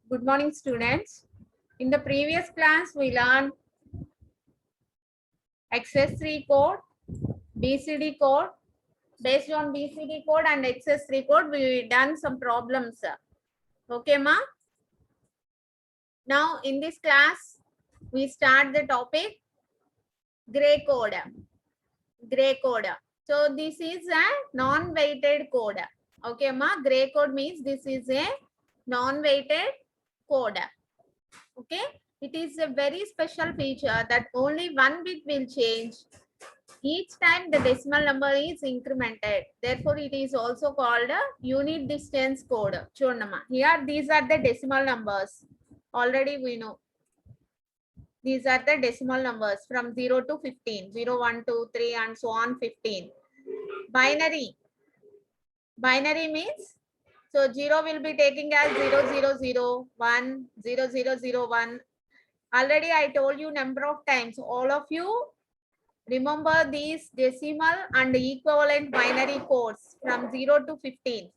Good morning, students. In the previous class, we learned XS3 code, BCD code. Based on BCD code and XS3 code, we done some problems. Okay, ma? Now, in this class, we start the topic gray code. Gray code. So, this is a non-weighted code. Okay, ma? Gray code means this is a non-weighted code. Okay, it is a very special feature that only one bit will change each time the decimal number is incremented. Therefore, it is also called a unit distance code. Churnama. Here, these are the decimal numbers. Already we know. These are the decimal numbers from 0 to 15. 0, 1, 2, 3 and so on 15. Binary. Binary means, so 0 will be taking as 0, 0, 0, 1, 0, 0, 0, 1. Already I told you number of times. All of you remember these decimal and equivalent binary codes from 0 to 15.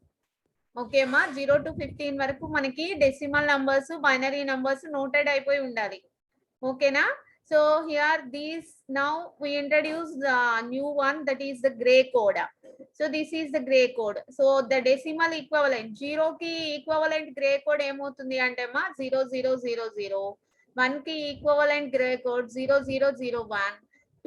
Okay, ma? 0 to 15 varaku manaki decimal numbers, binary numbers noted అయిపోయి ఉండాలి. Okay, na? So here these, now we introduce the new one, that is the gray code. So this is the gray code. So the decimal equivalent 0 ki equivalent gray code ఏమవుతుంది అంటే మా 0000, 1 ki equivalent gray code 0001,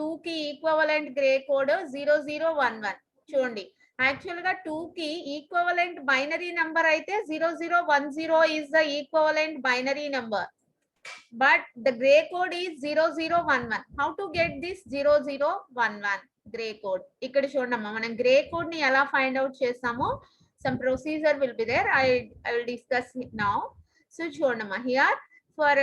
2 ki equivalent gray code 0011. చూడండి, actual గా 2 కి equivalent binary number అయితే 0010 is the equivalent binary number, but the gray code is 0011. How to get this 0011 gray code? ఇక్కడ చూడమ్మా, మనం gray code ని ఎలా find out చేస్తామో some procedure will be there. I will discuss it now. So చూడమ్మా, here for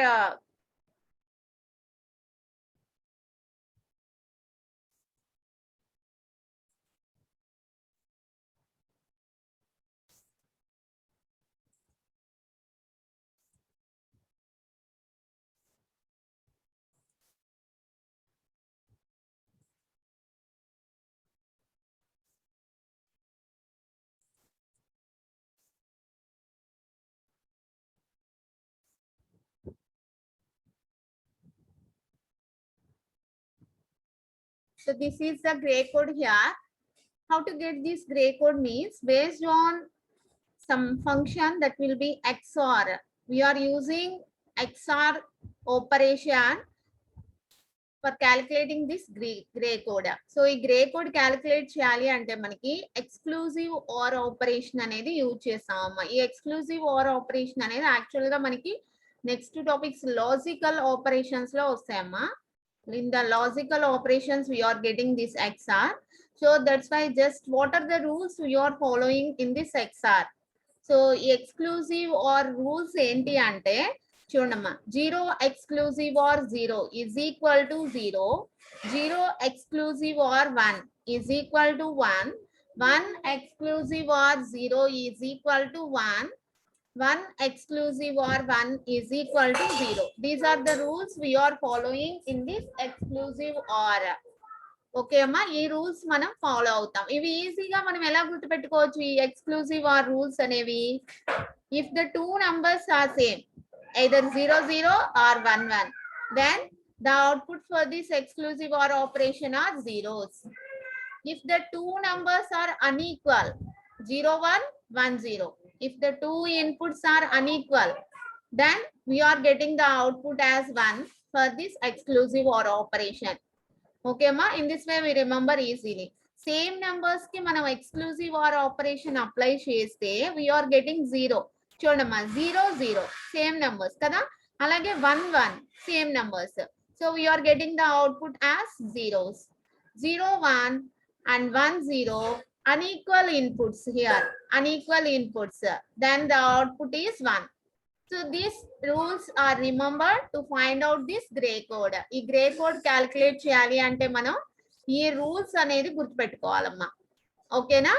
so this is the gray code here. How to get this gray code means based on some function that will be XOR. We are using XOR operation for calculating this gray code. So ఈ gray code calculate చేయాలి అంటే మనకి exclusive OR operation అనేది use చేస్తామమ్మా. ఈ exclusive OR operation అనేది actual గా మనకి next topics logical operations లో వస్తాయమ్మా. In the logical operations we are getting this XOR. So that's why just what are the rules we are following in this XOR. So exclusive OR rules enti ante చూడమ్మా, 0 exclusive OR 0 is equal to 0, 0 exclusive OR 1 is equal to 1, 1 exclusive OR 0 is equal to 1, 1 exclusive OR 1 is equal to 0. These are the rules we are following in this exclusive OR. Okay అమ్మా, ఈ rules మనం follow అవుతాం. ఇవి ఈజీగా మనం ఎలా గుర్తుపెట్టుకోవచ్చు ఈ ఎక్స్క్లూజివ్ ఆర్ రూల్స్ అనేవి? If the two numbers are same, either 00 or 11, then the output for this exclusive OR operation are zeros. If the two numbers are unequal, 01, 10, if the two inputs are unequal, then we are getting the output as 1 for this exclusive OR operation. Okay ma, in this way we remember easily. Same numbers ki manam exclusive OR operation apply cheste we are getting 0. చూడమ్మా, 0 0 same numbers కదా, అలాగే 1 1 same numbers. So we are getting the output as zeros. 0 1 and 1 0 unequal inputs here, unequal inputs, then the output is 1. So these rules are remembered to find out this gray code. ఈ gray code calculate చేయాలి అంటే మనం ఈ rules అనేది గుర్తుపెట్టుకోవాలమ్మా. ఓకేనా,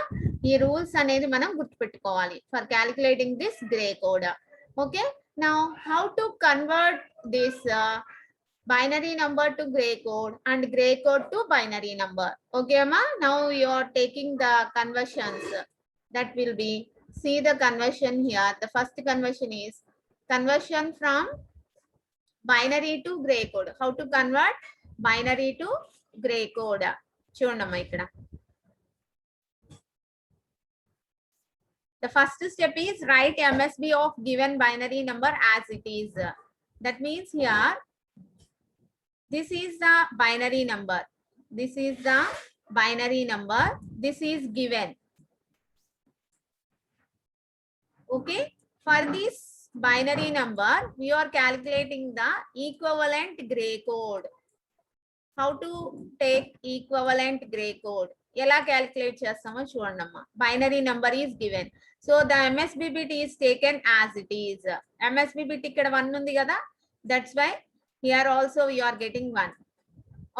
ఈ rules అనేది మనం గుర్తుపెట్టుకోవాలి for calculating this grey code. Okay, Now, how to convert this binary number to gray code and gray code to binary number? Okay, Amma. Now you are taking the conversions. That will be, see the conversion here. The first conversion is conversion from binary to gray code. How to convert binary to gray code? చూడమ్మా ఇక్కడ. The first step is write MSB of given binary number as it is. That means here, this is the binary number. This is the binary number. This is given. Okay. For this binary number, we are calculating the equivalent gray code. How to take equivalent gray code? ఎలా calculate చేస్తామో చూడండి అమ్మా. Binary number is given. So the MSB bit is taken as it is. MSB bit ఇక్కడ 1 ఉంది కదా, that's why here also you are getting 1.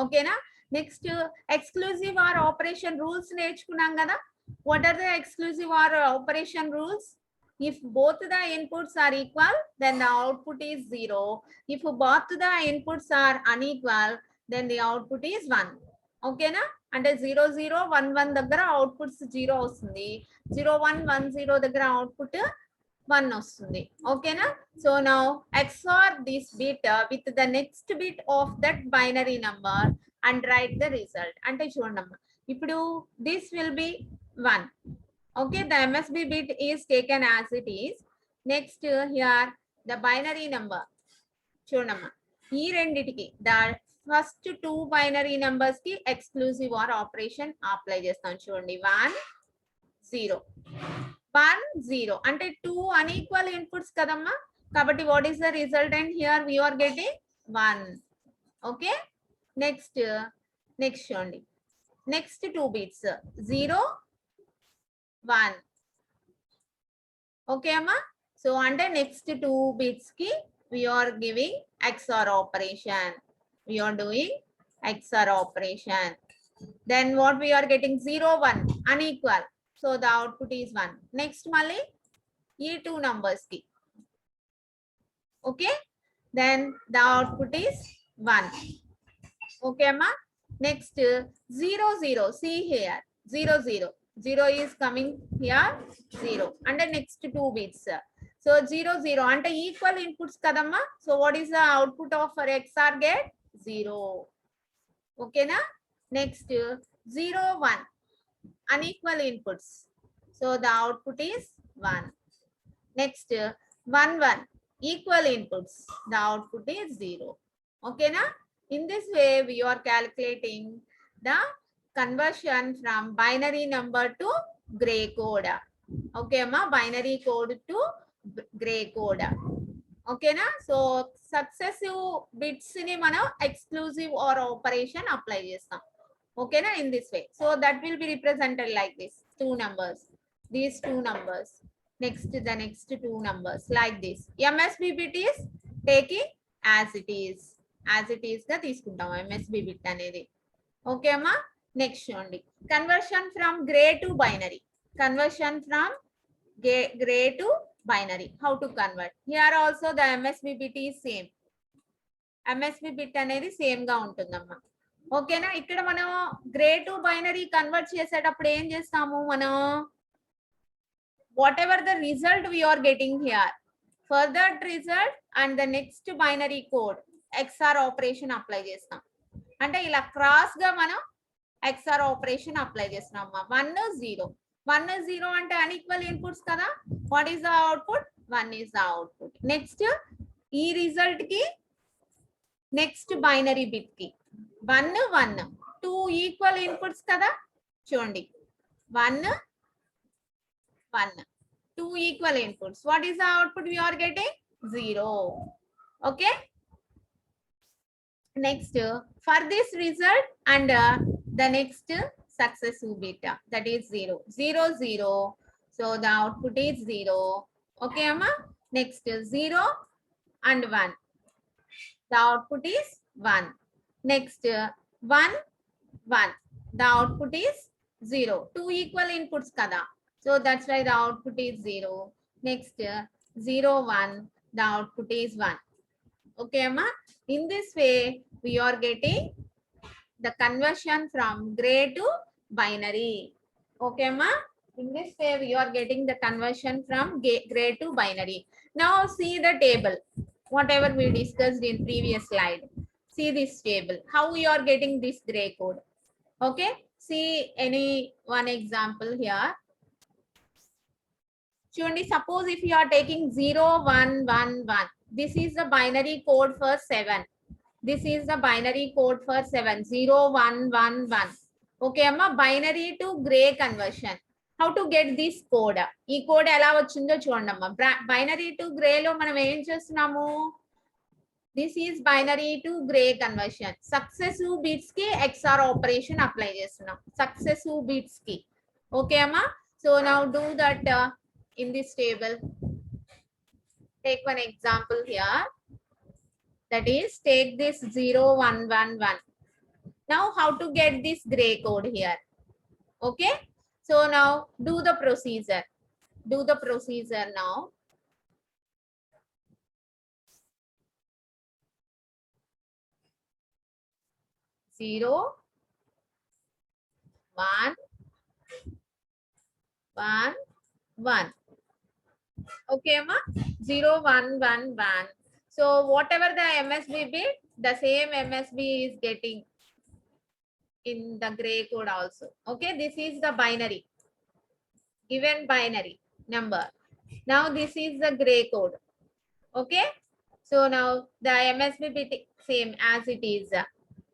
ఓకేనా. Next exclusive or operation rules నేర్చుకున్నాం కదా. What are the exclusive or operation rules? If both the inputs are equal, then the output is 0. If both the inputs are unequal, then the output is 1. Okay na? అంటే 0 0 1 1 దగ్గర outputs 0 వస్తుంది, 0 1 1 0 దగ్గర output 1 వస్తుంది. ఓకేనా. So now XOR this bit with the next bit of that binary number and write the result. అంటే చూడండి ఇప్పుడు this will be 1. Okay, the MSB bit is taken as it is. Next here the binary number. చూడమ్మా ఈ రెండిటికి the first 2 binary numbers కి exclusive or operation apply చేస్తాం. చూడండి 1 0 1 0 అంటే 2 unequal inputs కదమ్మా. కాబట్టి what is the resultant here? We are getting 1. Okay. Next చూడండి next 2 bits 0 1. Okay amma. So under next 2 bits ki we are giving XOR operation. We are doing XOR operation. Then what we are getting? 0 1 unequal. So the output is 1. Next mali e 2 numbers ki. Okay. Then the output is 1. Okay amma. Next 0 0. See here 0 0. 0 is coming here 0 and the next 2 bits. So 0 0 and equal inputs kadamma. So what is the output of our XOR gate? 0. Okay na. Next 0 1 unequal inputs. So the output is 1. Next 1 1 equal inputs. The output is 0. Okay na. In this way we are calculating the conversion from binary number to gray code. Okay amma, binary code to gray code. Okay na. So successive bits ni mana exclusive or operation apply chestam. Okay na, in this way. So that will be represented like this. 2 numbers, these 2 numbers, next the next 2 numbers like this. MSB bit is taking as it is ga తీసుకుంటాం MSB bit అనేది. Okay amma. Next only conversion from gray to binary. Conversion from gray to binary. How to convert? Here also the MSB bit is same. MSB bit అనేది same గా ఉంటుందమ్మా. ఓకేనా. ఇక్కడ మనం grey to binary convert చేసేటప్పుడు ఏం చేస్తాము మనం? What ever the result we are getting here, for that result and the next binary code XOR operation apply చేస్తాం. అంటే ఇలా క్రాస్ గా మనం XOR operation అప్లై చేస్తున్నాం. 1 0 1 0 అంటే unequal inputs కదా. What is the output? 1 is the output. Next ఈ result కి నెక్స్ట్ బైనరీ బిట్ కి 1 1 2 ఈక్వల్ ఇన్పుట్స్ కదా. చూడండి 1 1 2 equal inputs. What is the output we are getting? 0. Okay. Next for this result and the next successive bit, that is 0 0 0. So the output is 0. Okay amma. Next 0 and 1. The output is 1. Next 1 1. The output is 0. 2 equal inputs kada. So that's why the output is 0. Next 0 1. the output is 1. Okay, Amma? In this way, we are getting the conversion from gray to binary. Okay, Amma? In this way, we are getting the conversion from gray to binary. Now, see the table, whatever we discussed in previous slide. See this table, how we are getting this gray code. Okay, see any one example here. Suppose if you are taking 0, 1, 1, 1. This is the binary code for 7. This is the binary code for 7. 0, 1, 1, 1. Okay, Amma, binary to gray conversion. How to get this code? ఈ code ఎలా వచ్చిందో చూడండి అమ్మా. Binary to grey లో మనం ఏం చేస్తున్నాము? This is binary to gray conversion. Successive bits ki XOR operation apply చేస్తున్నాం. Successive bits ki. Okay, Amma? So now do that in this table. Take one example here. That is, take this 0, 1, 1, 1. Now, how to get this gray code here? Okay. So now do the procedure. Do the procedure now. Zero, 1, 1, 1. Okay, Amma? 0, 1, 1, 1. So whatever the MSB bit, the same MSB is getting in the gray code also. Okay, this is the binary, given binary number. Now this is the gray code. Okay, so now the MSB bit same as it is.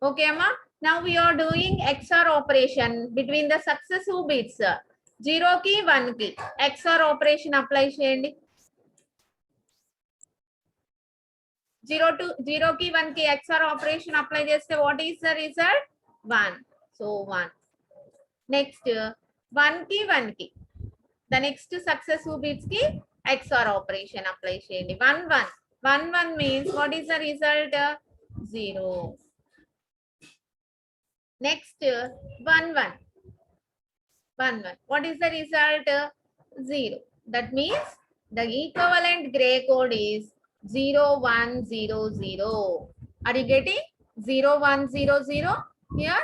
Okay, Amma? Now we are doing XOR operation between the successive bits. 0 ki 1 ki XOR operation apply cheyandi. 0 ki 1 ki XOR operation apply cheste what is the result? 1. So 1. Next 1 ki 1 ki. The next successive bits ki XOR operation apply cheyandi. 1 1. 1 1 means what is the result? 0. Next 1 1. 1 1. What is the result? 0. That means the equivalent gray code is 0 1 0 0. Are you getting 0 1 0 0 here?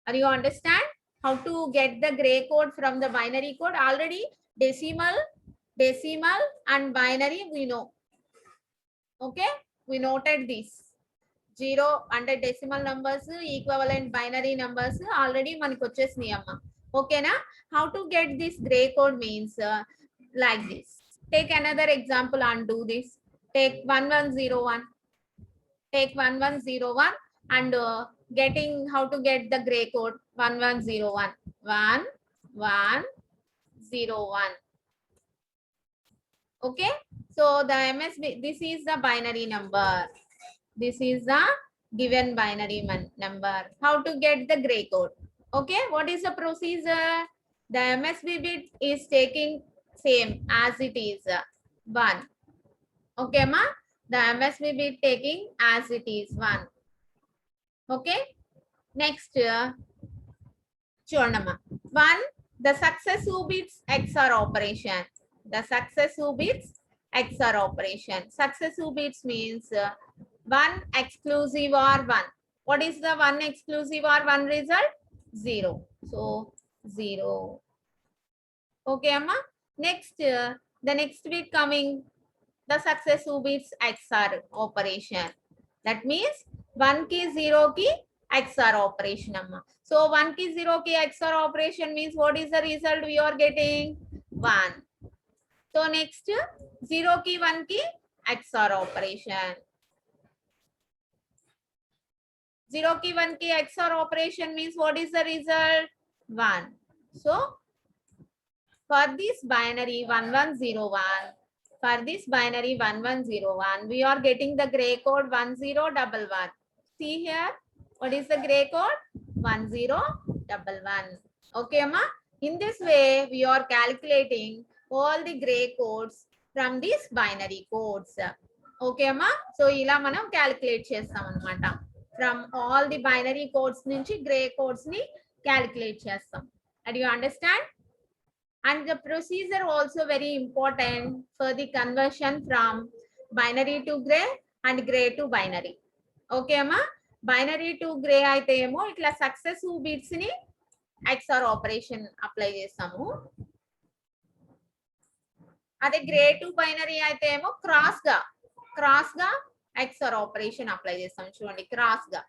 Are you understand how to get the gray code from the binary code? Already decimal and binary we know. Okay, we noted this. 0 under decimal numbers, equivalent binary numbers already మనకు వచ్చేసినాయి అమ్మా. ఓకేనా? How to get this gray code means like this. Take another example and do this. Take 1101. Take 1101 and getting how to get the gray code. 1101. 1101. Okay, so the MSB, this is the binary number. This is the given binary number. How to get the gray code? Okay, what is the procedure? The MSB bit is taking same as it is 1. Okay, ma? The MSB bit taking as it is 1. Okay, next చూడండి 1, the successive bits XOR operation. The successive bits XOR operation. Successive bits means 1 exclusive or 1. What is the 1 exclusive or 1 result? 0. So 0. Okay, Amma? Next, the next bit coming, the successive bits XOR operation. That means 1 ki 0 ki XOR operation, Amma. So 1 ki 0 ki XOR operation means what is the result we are getting? 1. So next 0 ki 1 ki XOR operation. 0 ki 1 ki XOR operation means what is the result? 1. So for this binary 1101, for this binary 1101, we are getting the gray code 1011. See here, what is the gray code? 1011. Okay, Amma? In this way, we are calculating all the gray codes from these binary codes. Okay, Amma? So ila manam calculate chestam anamata. From all the binary codes nunchi gray codes ni calculate chestam. Do you understand? And the procedure also very important for the conversion from binary to grey and grey to binary. Okay అమ్మా, binary to grey అయితే ఏమో ఇట్లా successive bits ని XR operation apply చేస్తాము. అదే grey to binary అయితే ఏమో cross గా ఎక్స్ఆర్ ఆపరేషన్ అప్లై చేస్తాం. చూడండి క్రాస్ గా.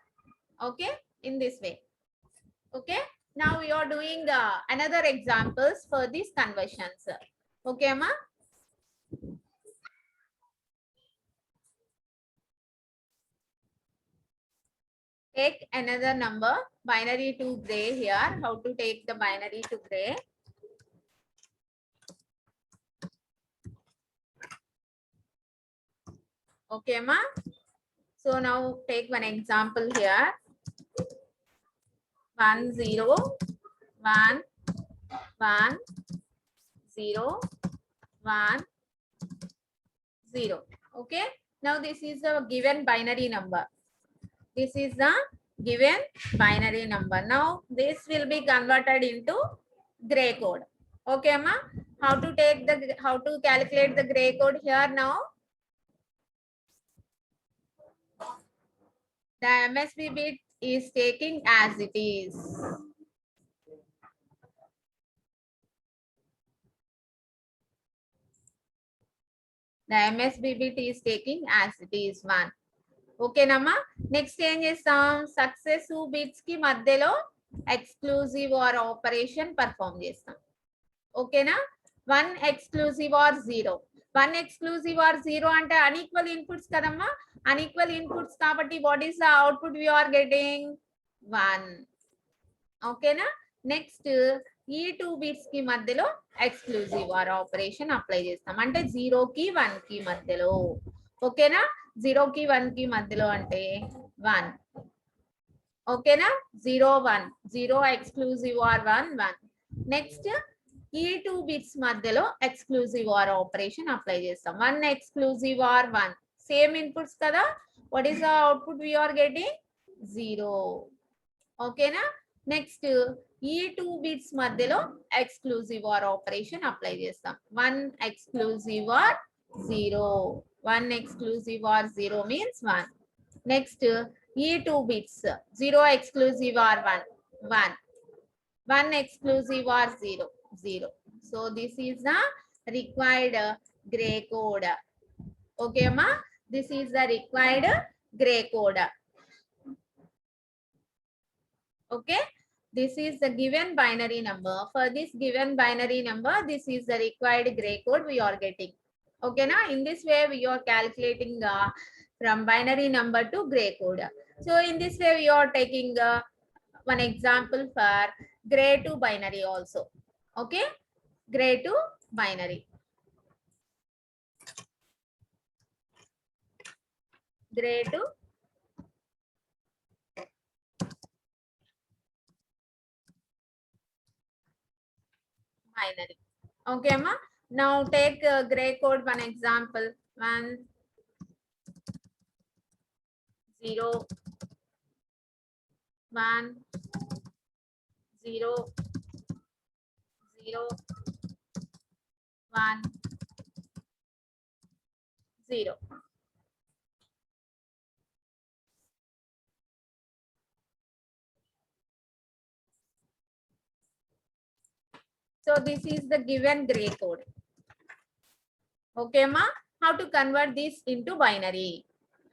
Okay, in this way. Okay, now we are doing another examples for these conversions. Okay amma, take another number binary to gray here. How to take the binary to gray? Okay amma, so now take one example here. 1 0 1 1 0 1 0. Okay, now this is a given binary number. This is the given binary number. Now this will be converted into gray code. Okay amma, how to calculate the gray code here now? The MSB bit is taking as it is. The MSB bit is taking as it is 1. ఓకేనమ్మా, next ఏం చేస్తాం, successive bits కి మధ్యలో exclusive or operation perform చేస్తాం. ఓకేనా, 1 exclusive or 0. 1 exclusive or 0 అంటే unequal inputs కదమ్మా, unequal inputs కాబట్టి what is the output we are getting 1. ఓకేనా, నెక్స్ట్ ఈ 2 బిట్స్ కి మధ్యలో ఎక్స్క్లూజివ్ ఆర్ ఆపరేషన్ అప్లై చేస్తాం, అంటే 0 కి 1 కి మధ్యలో. ఓకేనా, 0 కి 1 కి మధ్యలో అంటే 1. ఓకేనా, 0 1 0 ఎక్స్క్లూజివ్ ఆర్ 1 1. నెక్స్ట్ ఈ 2 బిట్స్ మధ్యలో ఎక్స్క్లూజివ్ ఆర్ ఆపరేషన్ అప్లై చేస్తాం. 1 ఎక్స్క్లూజివ్ ఆర్ 1, సేమ్ ఇన్పుట్స్ కదా, what is the output we are getting 0. ఓకేనా, నెక్స్ట్ ఈ 2 బిట్స్ మధ్యలో ఎక్స్క్లూజివ్ ఆర్ ఆపరేషన్ అప్లై చేస్తాం. 1 exclusive or 0, 1 exclusive or 0 means 1. Next, E 2 bits, 0 exclusive or 1, 1. 1 exclusive or 0, 0. So this is the required gray code. Okay, ma? This is the required gray code. Okay, this is the given binary number. For this given binary number, this is the required gray code we are getting. Okay na, in this way we are calculating from binary number to gray code. So in this way we are taking one example for gray to binary also. Okay, gray to binary. Gray to binary. Okay ma, now take gray code one example. 1 0 1 0 0 1 0. So this is the given gray code. Okay ma, how to convert this into binary?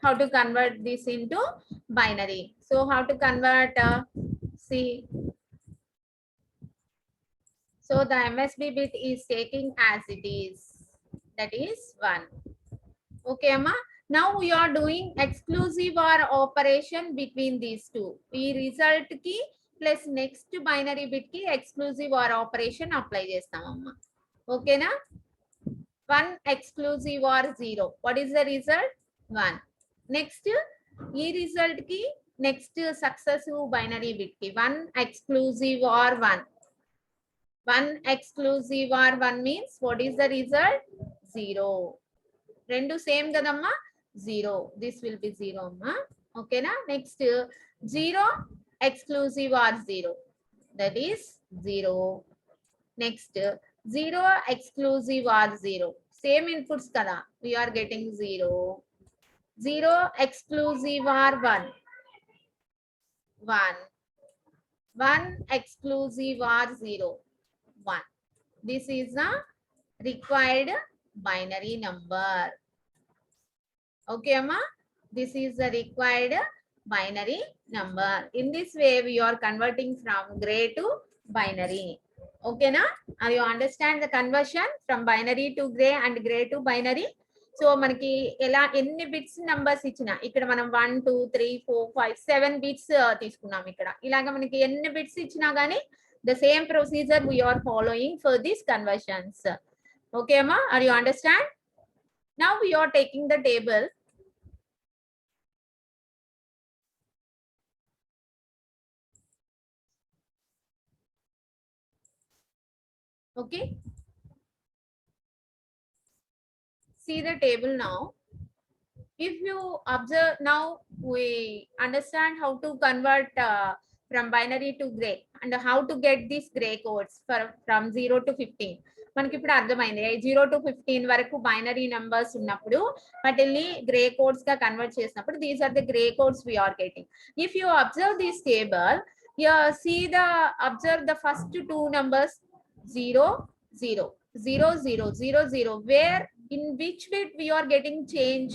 How to convert this into binary? So how to convert, see, so the MSB bit is taking as it is, that is 1. Okay ma, now we are doing exclusive or operation between these two. ఈ result ki plus next binary bit ki exclusive or operation apply చేస్తామమ్మా. ఓకేనా, 1 exclusive or 0, what is the result 1. Next ఈ result ki next successive binary bit ki 1 exclusive or 1, 1 exclusive or 1 means what is the result 0. రెండు same కదమ్మా, 0, this will be 0 అమ్మా. ఓకేనా, next 0 exclusive or 0, that is 0. Next 0 exclusive or 0, Same inputs kada, we are getting 0. 0 exclusive or 1. 1. 1 exclusive or 0. 1. This is a required binary number. Okay, Amma? This is the required binary number. In this way, we are converting from gray to binary. Okay, na? Are you understand the conversion from binary to gray and gray to binary? So, మనకి ఎలా ఎన్ని bits numbers ఇచ్చినా ఇక్కడ మనం 1 2 3 4 5 7 bits తీసుకున్నాం ఇక్కడ ఇలాగా మనకి ఎన్ని బిట్స్ ఇచ్చినా గానీ the same procedure we are following for these conversions. Okay, Amma? Are you understand? Now we are taking the table. Okay. See the table now. If you observe now, we understand how to convert from binary to gray and how to get these gray codes from 0 to 15. మనకి ఇప్పుడు అర్థమైంది 0 to 15 వరకు binary numbers ఉన్నప్పుడు వాటిని gray codes గా convert చేసినప్పుడు these are the gray codes we are getting. If you observe this table, you see the observe the first two numbers 0 0 0 0 0 0, where in which bit we are getting change?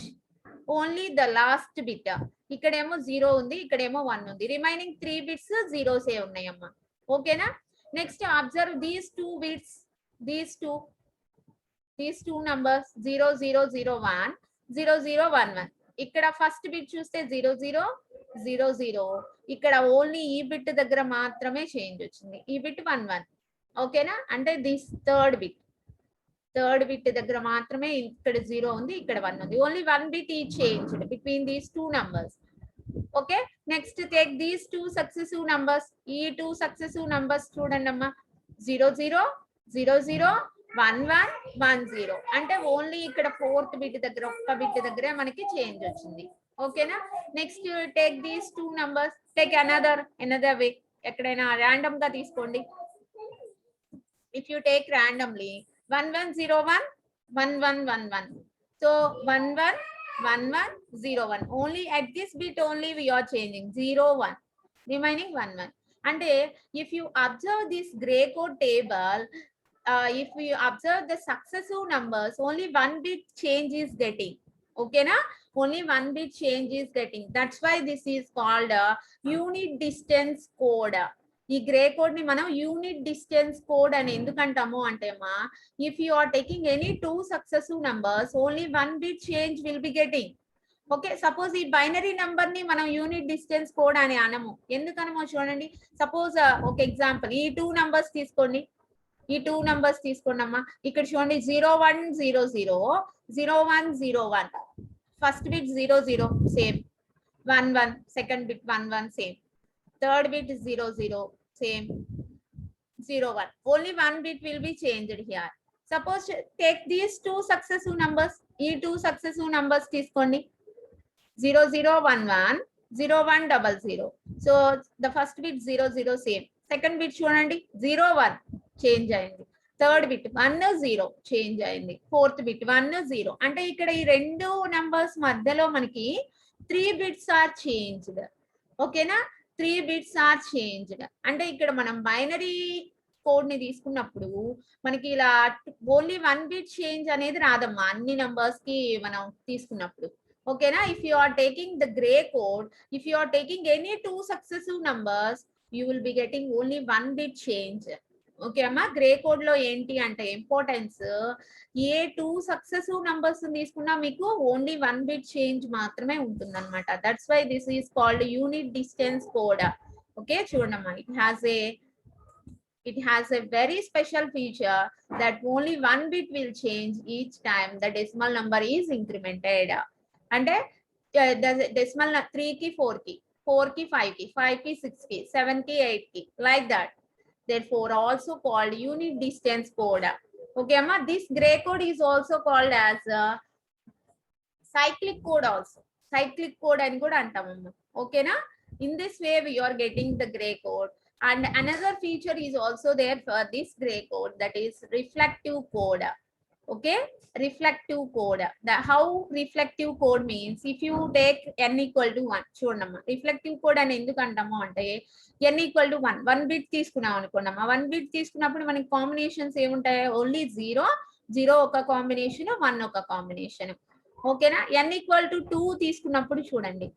Only the last bit. ఇక్కడేమో 0 ఉంది, ఇక్కడేమో 1 ఉంది. Remaining 3 bits జీరోసే ఉన్నాయమ్మా. ఓకేనా? Next observe these two bits, these two numbers 0 0 0 1 0 0 1 1. ఇక్కడ first bit చూస్తే 0 0 0 0. ఇక్కడ only ఈ బిట్ దగ్గర మాత్రమే చేంజ్ వచ్చింది, ఈ బిట్ 1 1. ఓకేనా? అంటే దిస్ థర్డ్ బిట్ దగ్గర మాత్రమే ఇక్కడ 0 ఉంది, ఇక్కడ 1 ఉంది. ఓన్లీ 1 బిట్ ఈ changed between these two numbers. Okay, next take these two successive numbers. ఈ టూ సక్సెసివ్ నంబర్స్ చూడండి అమ్మా, 0 0 0 0 1 1 1 0. అంటే ఓన్లీ ఇక్కడ ఫోర్త్ బిట్ దగ్గర ఒక్క బిట్ దగ్గరే మనకి చేంజ్ వచ్చింది. ఓకేనా? Next take these two numbers, take another way. ఎక్కడైనా ర్యాండమ్ గా తీసుకోండి. If you take randomly 1 1 0 1 1 1 1 1, so 1 1 1 1 0 1, only at this bit only we are changing 0 1, remaining 1 1. And if you observe this gray code table, if you observe the successive numbers, only 1 bit change is getting. Okay na? Only 1 bit change is getting. That's why this is called a unit distance code. ఈ gray code ని మనం unit distance code అని ఎందుకంటాము అంటే మా, if you are taking any two successive numbers, only 1 bit change will be getting. Okay, suppose ఈ binary number ని మనం యూనిట్ డిస్టెన్స్ కోడ్ అని అనము. ఎందుకనమో చూడండి. సపోజ్ ఒక ఎగ్జాంపుల్, ఈ టూ నంబర్స్ తీసుకోండి, అమ్మా. ఇక్కడ చూడండి 0 1 0 0 0 1 0 1. First bit 0 0 same, 1 1 second bit 1 1 same, third bit 0 0 same, 0 1. Only 1 bit will be changed here. Suppose take these two successive numbers. ఈ two successive numbers తీసుకోండి, 0 0 1 1 0 1 0 0. So the first bit 0 0 same. Second bit చూడండి 0 1 change అయింది, third bit 1 0 change అయింది, fourth bit 1 0. అంటే ఇక్కడ ఈ రెండు numbers మధ్యలో మనకి 3 బిట్స్ ఆర్ చేంజ్డ్. ఓకేనా? 3 బిట్స్ ఆర్ చేంజ్డ్. అంటే ఇక్కడ మనం బైనరీ కోడ్ ని తీసుకున్నప్పుడు మనకి ఇలా ఓన్లీ 1 బిట్ చేంజ్ అనేది రాదమ్మా అన్ని నంబర్స్ కి మనం తీసుకున్నప్పుడు. ఓకేనా? If you are taking the gray code, if you are taking any two successive numbers, you will be getting only 1 bit change. Okay అమ్మా, గ్రే కోడ్ లో ఏంటి అంటే ఇంపార్టెన్స్, ఏ టూ సక్సెసివ్ నంబర్స్ తీసుకున్నా మీకు ఓన్లీ 1 బిట్ చేంజ్ మాత్రమే ఉంటుంది అనమాట. That's why this is called unit distance code. Okay, చూడమ్మా, it has a very special feature that only 1 bit will change each time the decimal number is incremented. అంటే decimal 3 కి 4 కి, 4 కి 5 కి, 5 కి 6 కి, 7 కి 8 కి, like that. Therefore also called unit distance code. Okay amma, this gray code is also called as cyclic code also. Cyclic code అని కూడా అంటామమ్మా. ఓకేనా? In this way we are getting the gray code. And another feature is also there for this gray code, that is reflective code. Okay, reflective code. How reflective code means, if you take n equal to 1, చూడమ్మా reflective code అని ఎందుకు అంటాము అంటే n equal to 1 1 bit తీసుకున్నాం అనుకోండమ్మా 1 bit తీసుకున్నప్పుడు మనకి combinations ఏముంటాయి, only 0 ఒక కాంబినేషన్ 1 ఒక కాంబినేషన్. ఓకేనా, n equal to 2 తీసుకున్నప్పుడు చూడండి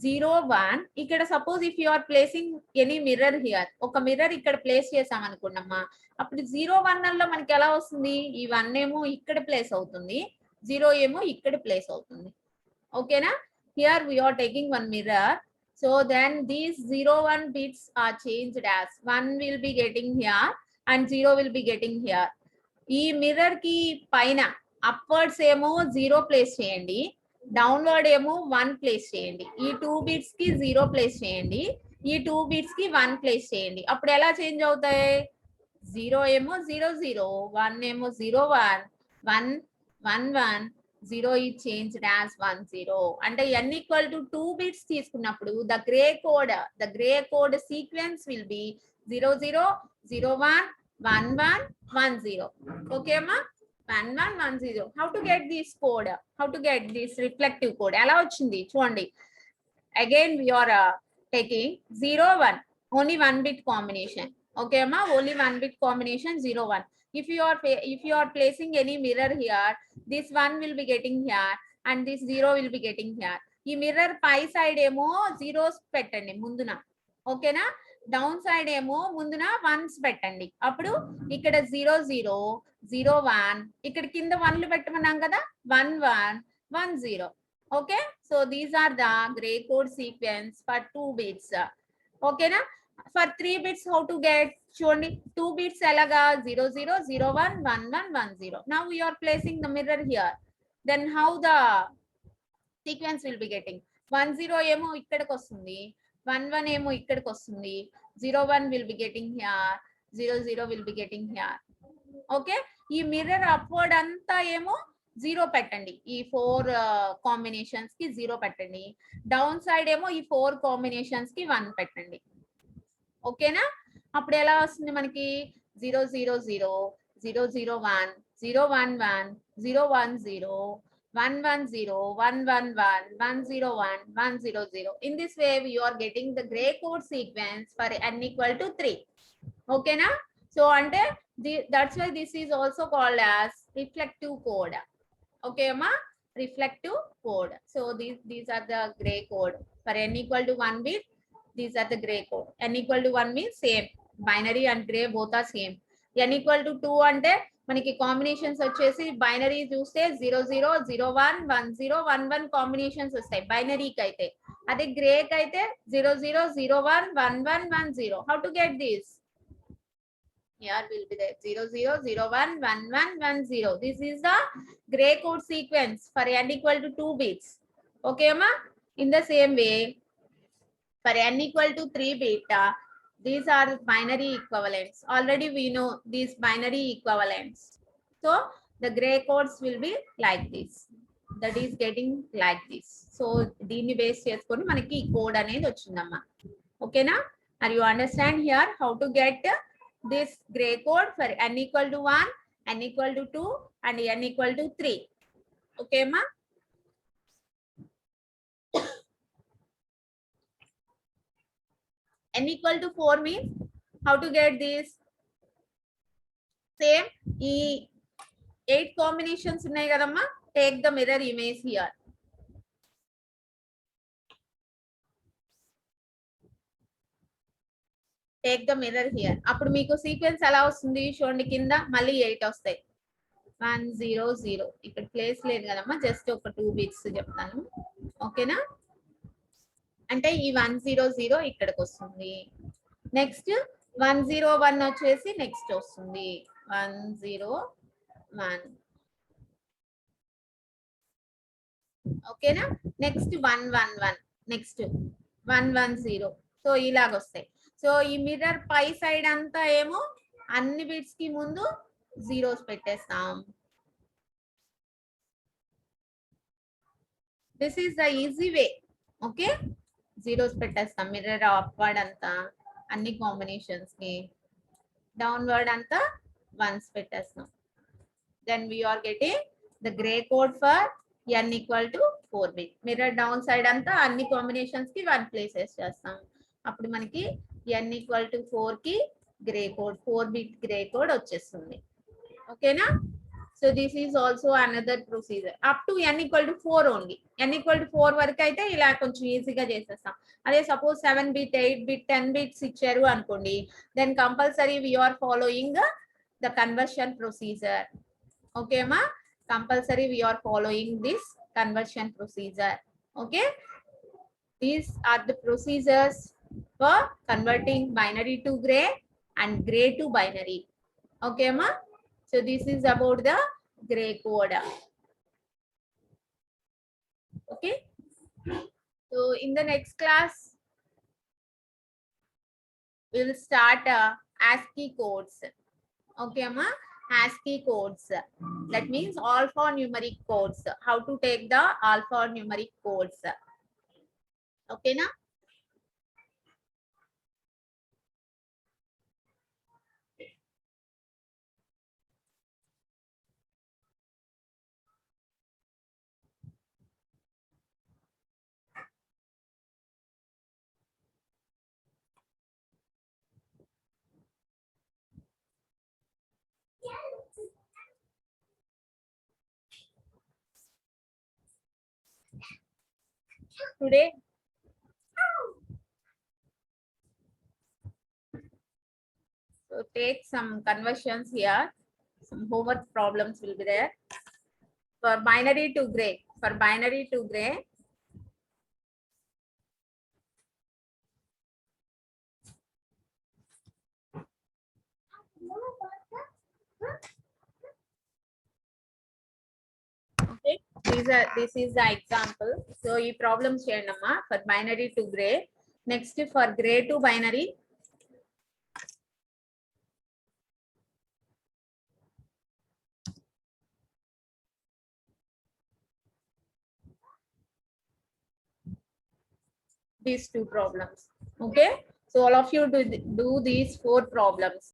0 1. ఇక్కడ suppose if you are placing any mirror here, ఒక మిర్రర్ ఇక్కడ ప్లేస్ చేసాం అనుకున్నమ్మా, అప్పుడు 0 1 లో మనకి ఎలా వస్తుంది, ఈ 1 ఏమో ఇక్కడ ప్లేస్ అవుతుంది, 0 ఏమో ఇక్కడ ప్లేస్ అవుతుంది. ఓకేనా, here we are taking one mirror, so then these 0 1 bits are changed as 1 will be getting here and 0 will be getting here. ఈ మిర్రర్ కి పైన అప్వర్డ్స్ ఏమో 0 ప్లేస్ చేయండి, డౌన్వర్డ్ ఏమో 1 ప్లేస్ చేయండి. ఈ 2 బిట్స్ కి 0 ప్లేస్ చేయండి, ఈ 2 బిట్స్ కి 1 ప్లేస్ చేయండి. అప్పుడు ఎలా చేంజ్ అవుతాయి, 0 ఏమో 0 0, 1 ఏమో 0 1, 1 1 1, 0 is changed as 1 0. అంటే n equal to 2 bits తీసుకున్నప్పుడు the gray code sequence will be 0 0 0 1 1 1 1 0. Okay అమ్మా, 1 1 1 0. How to get this code, how to get this reflective code ఎలా వచ్చింది చూడండి. Again we are taking 0 1, only 1 bit combination. Okay amma, only 1 bit combination 0 1. If you are placing any mirror here, this 1 will be getting here and this 0 will be getting here. ఈ mirror పై side ఏమో zeros పెట్టండి ముందున, ఓకేనా, down side ఏమో ముందున once పెట్టండి. అప్పుడు ఇక్కడ 0 0 0 1, ఇక్కడ కింద 1లు పెట్టమన్నాం కదా, 1 1 1 0. Okay, so these are the gray code sequence for 2 bits. Okay na, for 3 bits how to get, చూడండి 2 bits elaga 0 0 0 1 1 1 1 0. Now we are placing the mirror here, then how the sequence will be getting, 1 0 ఏమో ఇక్కడికి వస్తుంది, 1 1 ఏమో ఇక్కడికి వస్తుంది, 0 1 will be getting here, 0 0 will be getting here. Okay, ఈ mirror upward అంతా ఏమో 0 పెట్టండి, ఈ 4 కాంబినేషన్స్ కి 0 పెట్టండి, డౌన్ సైడ్ ఏమో ఈ 4 కాంబినేషన్స్ కి 1 పెట్టండి. ఓకేనా, అప్పుడు ఎలా వస్తుంది మనకి 0 0 0 0 0 1 0 1 1 0 1 0 1 1 0 1 1 1 1 0 1 1 0 0. In this way you are getting the gray code sequence for n equal to 3. Okay na, so ante that's why this is also called as reflective code. Okay amma, reflective code. So these are the gray code for n equal to 1 bit. These are the gray code. N equal to 1 means same, binary and gray both are same. n equal to 2 ante మనకి combinations వచ్చేసి binary చూస్తే 0 0 0 1 1 0 1 1 combinations వస్తాయి బైనరీకి అయితే. అదే గ్రేకి అయితే 0 0 0 1 1 1 1 0. How to get this, here will be there 0 0 0 1 1 1 1 0. This is the gray code sequence for n equal to 2 bits. Okay amma, in the same way for n equal to 3 bit, these are binary equivalents. Already we know these binary equivalents. So the gray codes will be like this, that is getting like this. So దీన్ని base చేసుకొని మనకి ఈ code అనేది వచ్చిందమ్మా. ఓకేనా, are you understand here how to get this gray code for n equal to 1, n equal to 2 and n equal to 3. Okay ma, n equal to 4 means how to get this, same ఈ 8 combinations ఉన్నాయి కదమ్మా, take the mirror image here. Take the mirror here. అప్పుడు మీకు sequence ఎలా వస్తుంది చూడండి, కింద మళ్ళీ 8 వస్తాయి, 1 0 0. ఇక్కడ ప్లేస్ లేదు కదమ్మా, జస్ట్ ఒక 2 బిట్స్ చెప్తాను. ఓకేనా, అంటే ఈ 1 0 0 ఇక్కడికి వస్తుంది, నెక్స్ట్ 1 0 1 వచ్చేసి నెక్స్ట్ వస్తుంది 1 0 1. ఓకేనా, నెక్స్ట్ 1 1 1, నెక్స్ట్ 1 1 0. సో ఇలాగ వస్తాయి. సో ఈ మిర్రర్ పై సైడ్ అంతా ఏమో అన్ని బిట్స్ కి ముందు జీరోస్ పెట్టేస్తాం. This is the easy way. Okay, zeros పెట్టేస్తాం మిర్రర్ అప్వర్డ్ అంతా అన్ని కాంబినేషన్స్ కి, డౌన్వర్డ్ అంతా వన్స్ పెట్టేస్తాం. then we are getting the gray code for n equal to 4 bit. Mirror downside anta anni combinations ki 1 places chestam. Appudu manaki n equal to 4 ki gray code 4 bit gray code వచ్చేస్తుంది. Okay na? So this is also another procedure up to n equal to 4 only. n equal to 4 వరకు అయితే ఇలా కొంచెం ఈజీగా చేసేస్తాం. అదే suppose 7 bit 8 bit 10 bits ఇచ్చారు అనుకోండి, then compulsory we are following the conversion procedure. Okay ma, compulsory we are following this conversion procedure. Okay, these are the procedures for converting binary to gray and gray to binary. Okay ma, so this is about the gray code. Okay, so in the next class we will start ASCII codes. Okay ma, ASCII codes, that means alphanumeric codes, how to take the alphanumeric codes. Okay na? Today so take some conversions here, some homework problems will be there. For binary to gray, for binary to gray, okay, this is the example. So ఈ problems చేయండమ్మా for binary to gray. Next for gray to binary, these two problems. Okay, so all of you do these 4 problems.